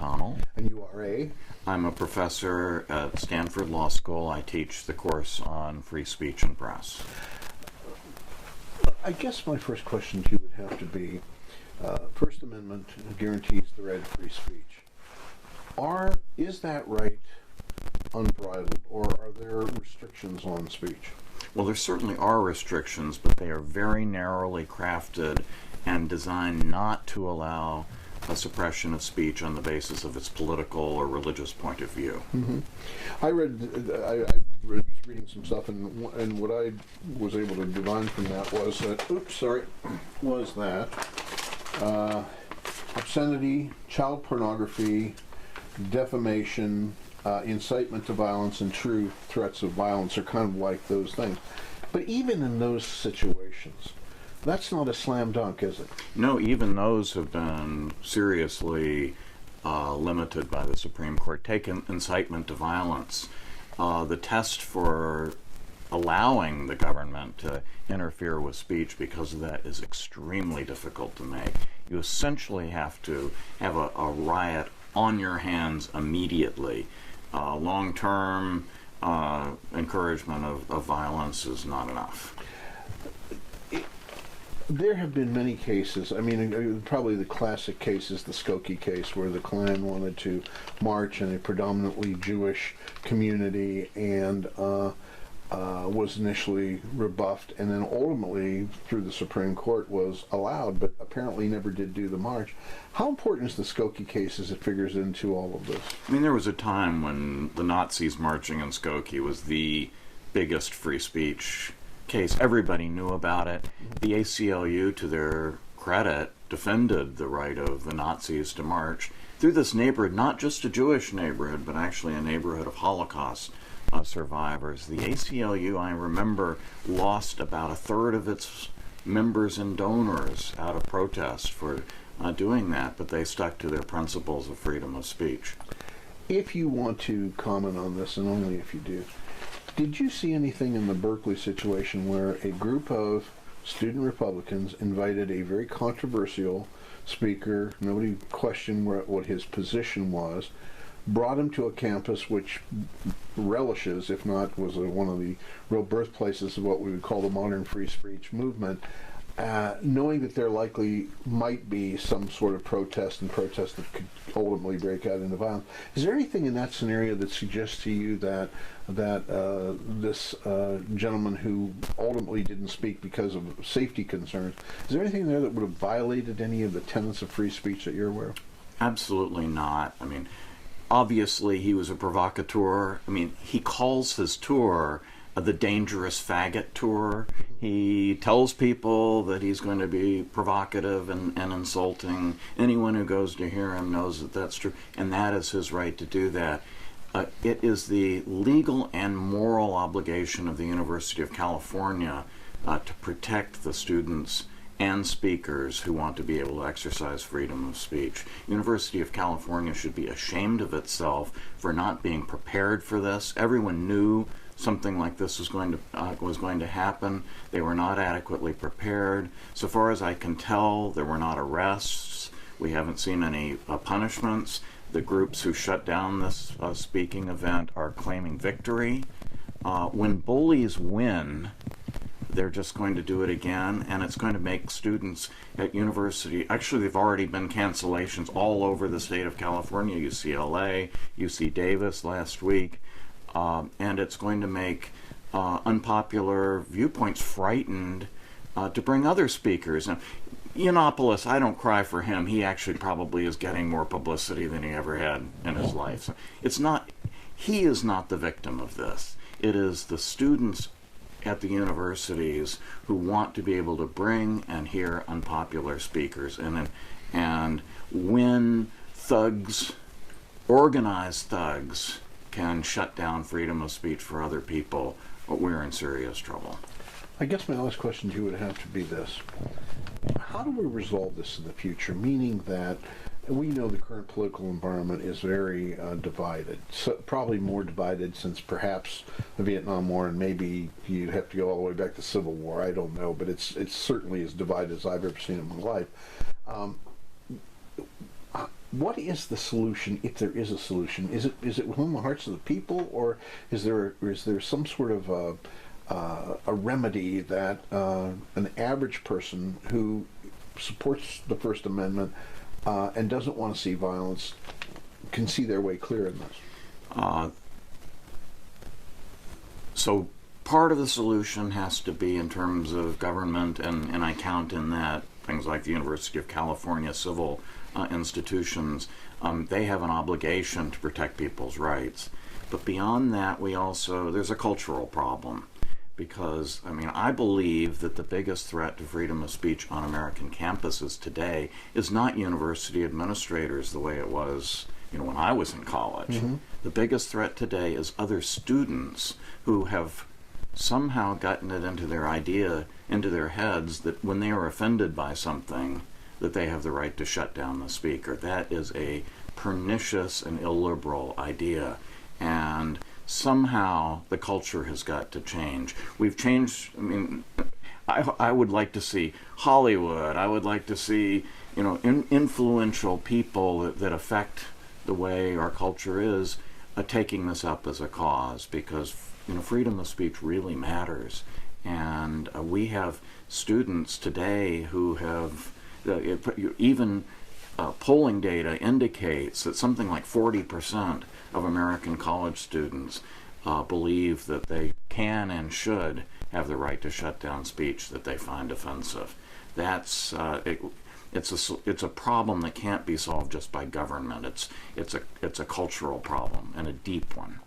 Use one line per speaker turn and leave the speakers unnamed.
O'Connell.
And you are a?
I'm a professor at Stanford Law School. I teach the course on free speech and press.
I guess my first question to you would have to be, First Amendment guarantees the right of free speech. Is that right unbridled, or are there restrictions on speech?
Well, there certainly are restrictions, but they are very narrowly crafted and designed not to allow a suppression of speech on the basis of its political or religious point of view.
Mm-hmm. I was reading some stuff, and what I was able to divine from that was that, obscenity, child pornography, defamation, incitement to violence, and true threats of violence are kind of like those things. But even in those situations, that's not a slam dunk, is it?
No, even those have been seriously limited by the Supreme Court. Take incitement to violence. The test for allowing the government to interfere with speech because of that is extremely difficult to make. You essentially have to have a riot on your hands immediately. Long-term encouragement of violence is not enough.
There have been many cases. I mean, probably the classic case is the Skokie case, where the Klan wanted to march in a predominantly Jewish community and was initially rebuffed, and then ultimately, through the Supreme Court, was allowed, but apparently never did do the march. How important is the Skokie case as it figures into all of this?
I mean, there was a time when the Nazis marching in Skokie was the biggest free speech case. Everybody knew about it. The ACLU, to their credit, defended the right of the Nazis to march through this neighborhood, not just a Jewish neighborhood, but actually a neighborhood of Holocaust survivors. The ACLU, I remember, lost about a third of its members and donors out of protest for doing that, but they stuck to their principles of freedom of speech.
If you want to comment on this, and only if you do, did you see anything in the Berkeley situation where a group of student Republicans invited a very controversial speaker, nobody questioned what his position was, brought him to a campus which relishes, if not was one of the real birthplaces of what we would call the modern free speech movement, knowing that there likely might be some sort of protest that could ultimately break out into violence. Is there anything in that scenario that suggests to you that this gentleman who ultimately didn't speak because of safety concerns, is there anything there that would have violated any of the tenets of free speech that you're aware of?
Absolutely not. I mean, obviously he was a provocateur. I mean, he calls his tour the Dangerous Faggot Tour. He tells people that he's going to be provocative and insulting. Anyone who goes to hear him knows that that's true, and that is his right to do that. It is the legal and moral obligation of the University of California to protect the students and speakers who want to be able to exercise freedom of speech. University of California should be ashamed of itself for not being prepared for this. Everyone knew something like this was going to happen. They were not adequately prepared. So far as I can tell, there were not arrests. We haven't seen any punishments. The groups who shut down this speaking event are claiming victory. When bullies win, they're just going to do it again, and it's going to make students at university, actually they've already been cancellations all over the state of California, UCLA, UC Davis last week, and it's going to make unpopular viewpoints frightened to bring other speakers. Now, Yiannopoulos, I don't cry for him. He actually probably is getting more publicity than he ever had in his life. So he is not the victim of this. It is the students at the universities who want to be able to bring and hear unpopular speakers. And when thugs, organized thugs, can shut down freedom of speech for other people, we're in serious trouble.
I guess my last question to you would have to be this. How do we resolve this in the future? Meaning that we know the current political environment is very divided, so probably more divided since perhaps the Vietnam War, and maybe you'd have to go all the way back to Civil War, I don't know, but it's certainly as divided as I've ever seen in my life. what is the solution, if there is a solution? Is it within the hearts of the people, or is there some sort of a remedy that an average person who supports the First Amendment and doesn't want to see violence can see their way clear in this?
So part of the solution has to be in terms of government, and I count in that things like the University of California civil institutions. They have an obligation to protect people's rights. But beyond that, there's a cultural problem. Because, I believe that the biggest threat to freedom of speech on American campuses today is not university administrators the way it was, when I was in college. Mm-hmm. The biggest threat today is other students who have somehow gotten it into their heads that when they are offended by something, that they have the right to shut down the speaker. That is a pernicious and illiberal idea. And somehow the culture has got to change. We've changed. I would like to see Hollywood. I would like to see, influential people that affect the way our culture is taking this up as a cause, because freedom of speech really matters. And we have students today who have even polling data indicates that something like 40% of American college students believe that they can and should have the right to shut down speech that they find offensive. It's a problem that can't be solved just by government. It's a cultural problem, and a deep one.